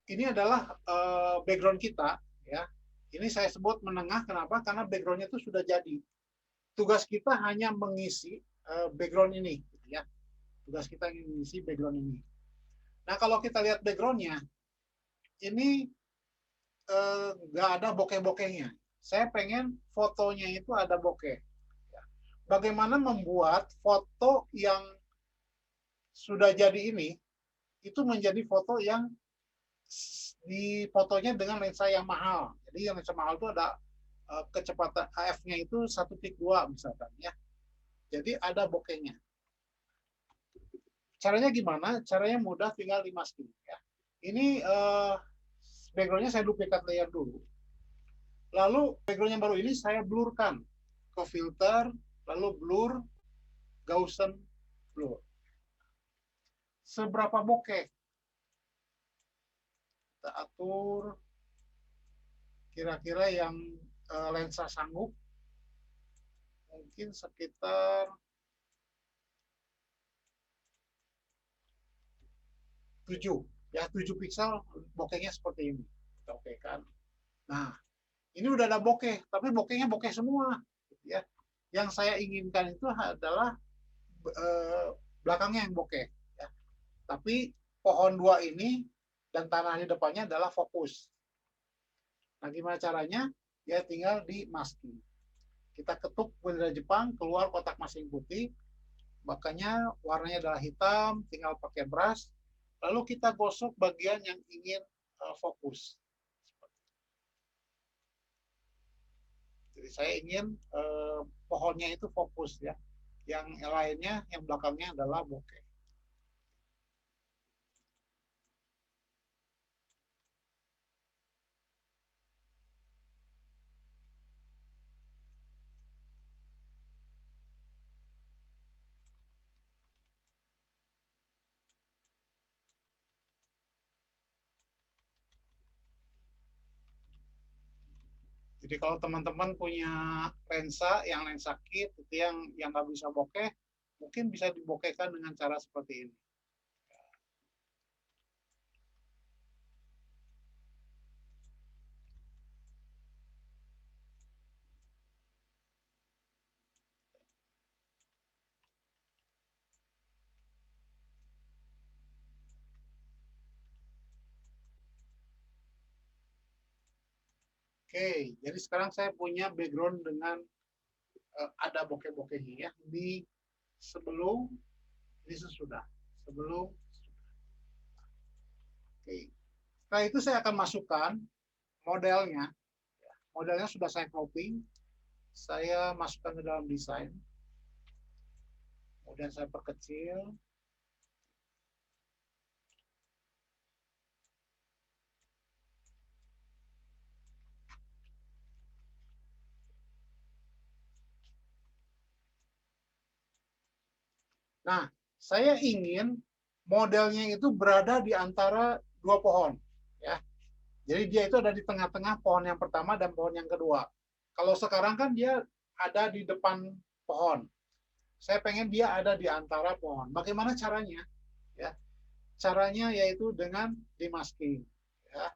ini adalah background kita, ya. Ini saya sebut menengah, kenapa? Karena backgroundnya itu sudah jadi. Tugas kita hanya mengisi background ini, gitu ya. Tugas kita ingin mengisi background ini. Nah, kalau kita lihat backgroundnya, ini nggak ada bokeh-bokehnya. Saya pengen fotonya itu ada bokeh. Bagaimana membuat foto yang sudah jadi ini itu menjadi foto yang di fotonya dengan lensa yang mahal. Jadi yang lensa mahal itu ada kecepatan AF-nya itu 1.2 misalkan ya. Jadi ada bokehnya. Caranya gimana? Caranya mudah, tinggal di masking ya. Ini backgroundnya saya duplikat layer dulu. Lalu background yang baru ini saya blurkan ke filter, lalu blur, Gaussian blur. Seberapa bokeh? Kita atur kira-kira yang lensa sanggup, mungkin sekitar 7 ya, 7 pixel bokehnya seperti ini. Oke kan. Nah, ini udah ada bokeh, tapi bokehnya bokeh semua ya. Yang saya inginkan itu adalah eh, belakangnya yang bokeh ya. Tapi pohon dua ini dan tanah di depannya adalah fokus. Nah, gimana caranya? Ya tinggal di masking. Kita ketuk bendera Jepang, keluar kotak masking putih, makanya warnanya adalah hitam, tinggal pakai brush, lalu kita gosok bagian yang ingin fokus. Jadi saya ingin pohonnya itu fokus ya, yang lainnya, yang belakangnya adalah bokeh. Jadi kalau teman-teman punya lensa yang lensa kit itu yang nggak bisa bokeh, mungkin bisa dibokehkan dengan cara seperti ini. Oke, jadi sekarang saya punya background dengan ada bokeh-bokehnya ya. Ini sebelum, ini sesudah. Sebelum, oke. Setelah itu saya akan masukkan modelnya. Modelnya sudah saya cropping, saya masukkan ke dalam desain, kemudian saya perkecil. Nah, saya ingin modelnya itu berada di antara dua pohon, ya. Jadi dia itu ada di tengah-tengah pohon yang pertama dan pohon yang kedua. Kalau sekarang kan dia ada di depan pohon. Saya pengen dia ada di antara pohon. Bagaimana caranya? Ya, caranya yaitu dengan demasking. Ya.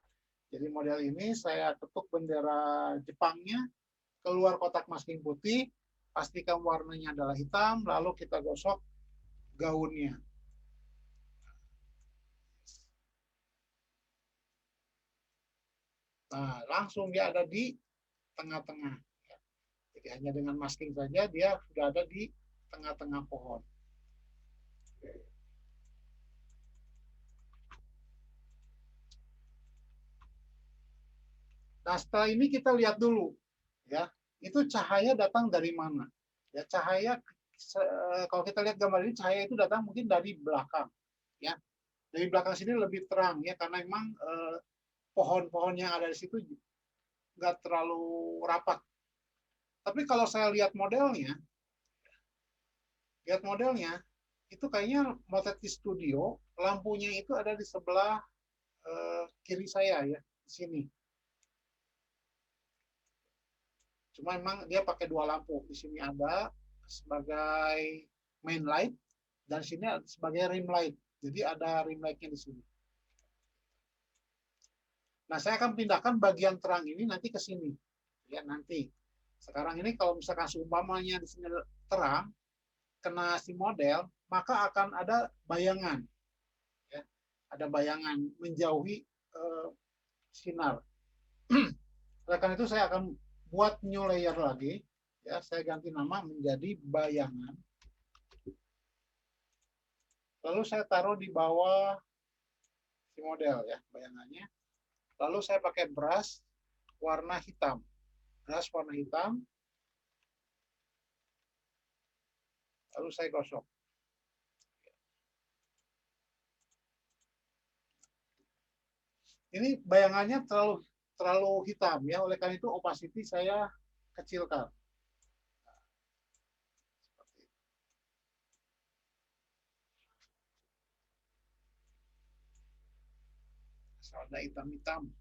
Jadi model ini saya ketuk bendera Jepangnya, keluar kotak masking putih, pastikan warnanya adalah hitam, lalu kita gosok gaunnya. Nah, langsung dia ada di tengah-tengah. Jadi hanya dengan masking saja dia sudah ada di tengah-tengah pohon. Nah, setelah ini kita lihat dulu, ya, itu cahaya datang dari mana? Ya, cahaya kalau kita lihat gambar ini cahaya itu datang mungkin dari belakang, ya. Dari belakang sini lebih terang ya karena memang pohon-pohon yang ada di situ nggak terlalu rapat. Tapi kalau saya lihat modelnya itu kayaknya Motetti Studio, lampunya itu ada di sebelah kiri saya ya, di sini. Cuma memang dia pakai dua lampu. Di sini ada sebagai main light dan sini sebagai rim light. Jadi ada rim lightnya di sini. Nah, saya akan pindahkan bagian terang ini nanti ke sini. Ya, nanti. Sekarang ini kalau misalkan seumpamanya di sini terang, kena si model, maka akan ada bayangan. Ya, ada bayangan menjauhi sinar. Oleh karena itu saya akan buat new layer lagi. Ya, saya ganti nama menjadi bayangan. Lalu saya taruh di bawah si model ya, bayangannya. Lalu saya pakai brush warna hitam. Brush warna hitam. Lalu saya gosok. Ini bayangannya terlalu hitam ya, oleh karena itu opacity saya kecilkan. Ada hitam-hitam.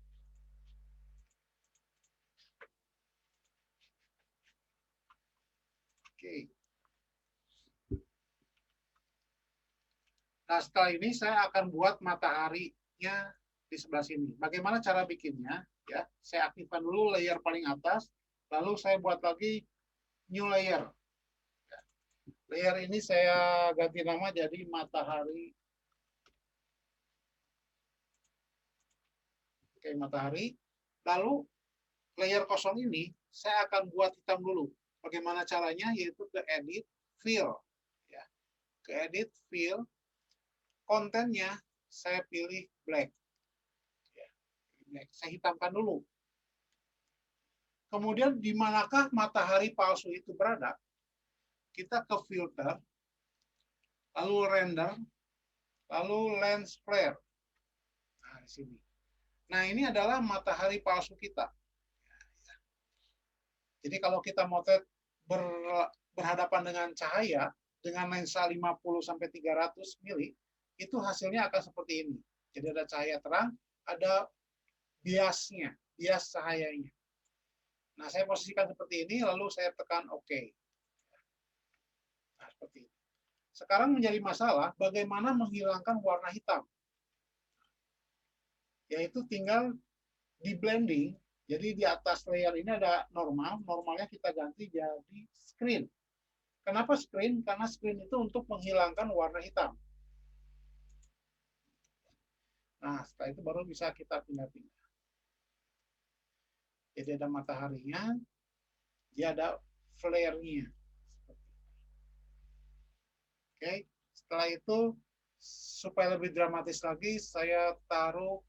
Oke. Nah, setelah ini saya akan buat mataharinya di sebelah sini. Bagaimana cara bikinnya? Ya, saya aktifkan dulu layer paling atas, lalu saya buat lagi new layer. Layer ini saya ganti nama jadi matahari. Oke, matahari. Lalu layer kosong ini saya akan buat hitam dulu. Bagaimana caranya? Yaitu ke edit fill. Ya, ke edit fill. Kontennya saya pilih black. Ya, black. Saya hitamkan dulu. Kemudian di manakah matahari palsu itu berada? Kita ke filter, lalu render, lalu lens flare. Nah, di sini. Nah, ini adalah matahari palsu kita. Jadi kalau kita motret berhadapan dengan cahaya dengan lensa 50 sampai 300 mili, itu hasilnya akan seperti ini. Jadi ada cahaya terang, ada biasnya, bias cahayanya. Nah, saya posisikan seperti ini, lalu saya tekan OK. Nah, seperti ini. Sekarang menjadi masalah bagaimana menghilangkan warna hitam. Yaitu tinggal di blending. Jadi di atas layer ini ada normal, normalnya kita ganti jadi screen. Kenapa screen? Karena screen itu untuk menghilangkan warna hitam. Nah, setelah itu baru bisa kita pindah-pindah. Jadi ada mataharinya, dia ada flare-nya. Oke, setelah itu supaya lebih dramatis lagi, saya taruh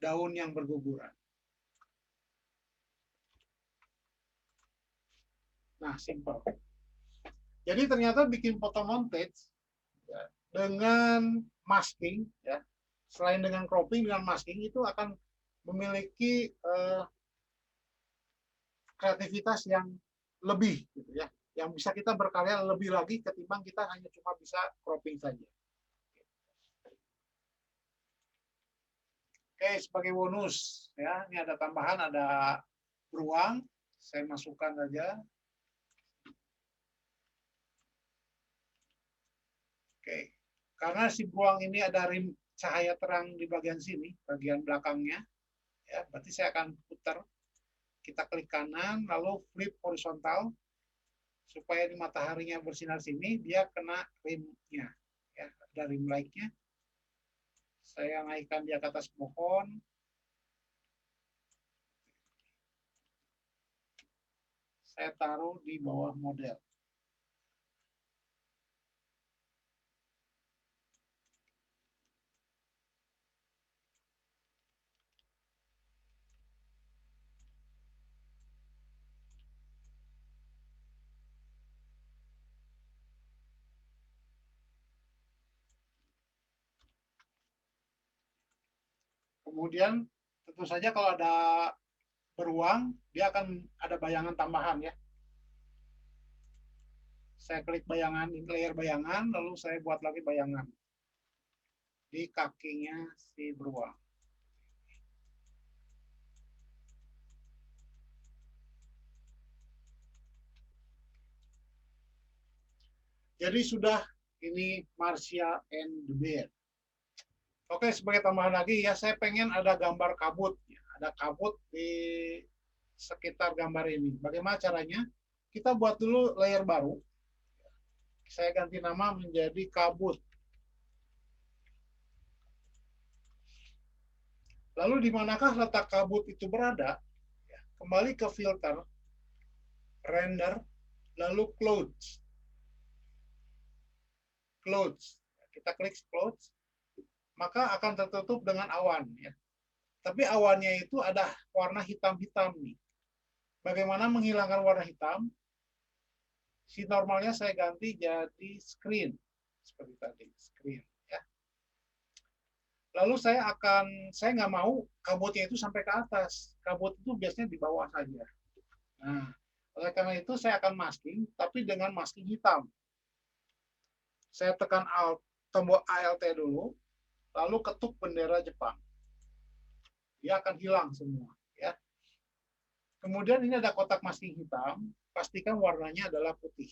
daun yang berguguran. Nah, simple. Jadi ternyata bikin foto montage ya, dengan masking, ya, selain dengan cropping, dengan masking itu akan memiliki kreativitas yang lebih, gitu ya, yang bisa kita berkarya lebih lagi ketimbang kita hanya cuma bisa cropping saja. Oke, sebagai bonus ya, ini ada tambahan, ada beruang, saya masukkan saja. Oke, karena si beruang ini ada rim cahaya terang di bagian sini, bagian belakangnya, ya, berarti saya akan putar. Kita klik kanan, lalu flip horizontal, supaya di mataharinya bersinar sini, dia kena rimnya. Ya, ada rim light-nya. Saya naikkan dia ke atas pohon. Saya taruh di bawah model. Kemudian tentu saja kalau ada beruang, dia akan ada bayangan tambahan ya. Saya klik bayangan, layer bayangan, lalu saya buat lagi bayangan di kakinya si beruang. Jadi sudah ini Marcia and the Bear. Oke, sebagai tambahan lagi ya, saya pengen ada gambar kabut. Ya. Ada kabut di sekitar gambar ini. Bagaimana caranya? Kita buat dulu layer baru. Saya ganti nama menjadi kabut. Lalu di manakah letak kabut itu berada? Ya, kembali ke filter, render, lalu clouds. Clouds. Kita klik clouds, maka akan tertutup dengan awan. Ya. Tapi awannya itu ada warna hitam-hitam nih. Bagaimana menghilangkan warna hitam? Si normalnya saya ganti jadi screen. Seperti tadi, screen. Ya. Lalu saya nggak mau kabutnya itu sampai ke atas. Kabut itu biasanya di bawah saja. Nah, oleh karena itu saya akan masking, tapi dengan masking hitam. Saya tekan Alt, tombol ALT dulu, lalu ketuk bendera Jepang. Dia akan hilang semua. Ya. Kemudian ini ada kotak masking hitam, pastikan warnanya adalah putih.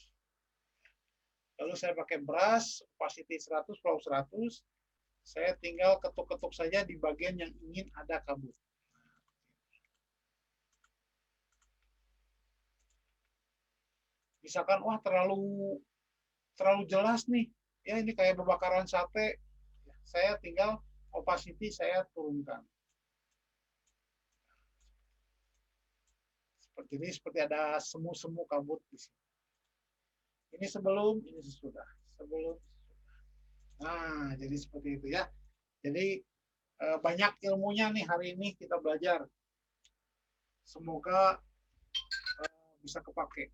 Lalu saya pakai brush, opacity 100, flow 100, saya tinggal ketuk-ketuk saja di bagian yang ingin ada kabut. Misalkan, wah terlalu jelas nih, ya ini kayak pembakaran sate, saya tinggal opacity saya turunkan. Seperti ini, seperti ada semu-semu kabut di sini. Ini sebelum, ini sesudah. Sebelum, nah jadi seperti itu ya. Jadi banyak ilmunya nih hari ini kita belajar. Semoga bisa kepake.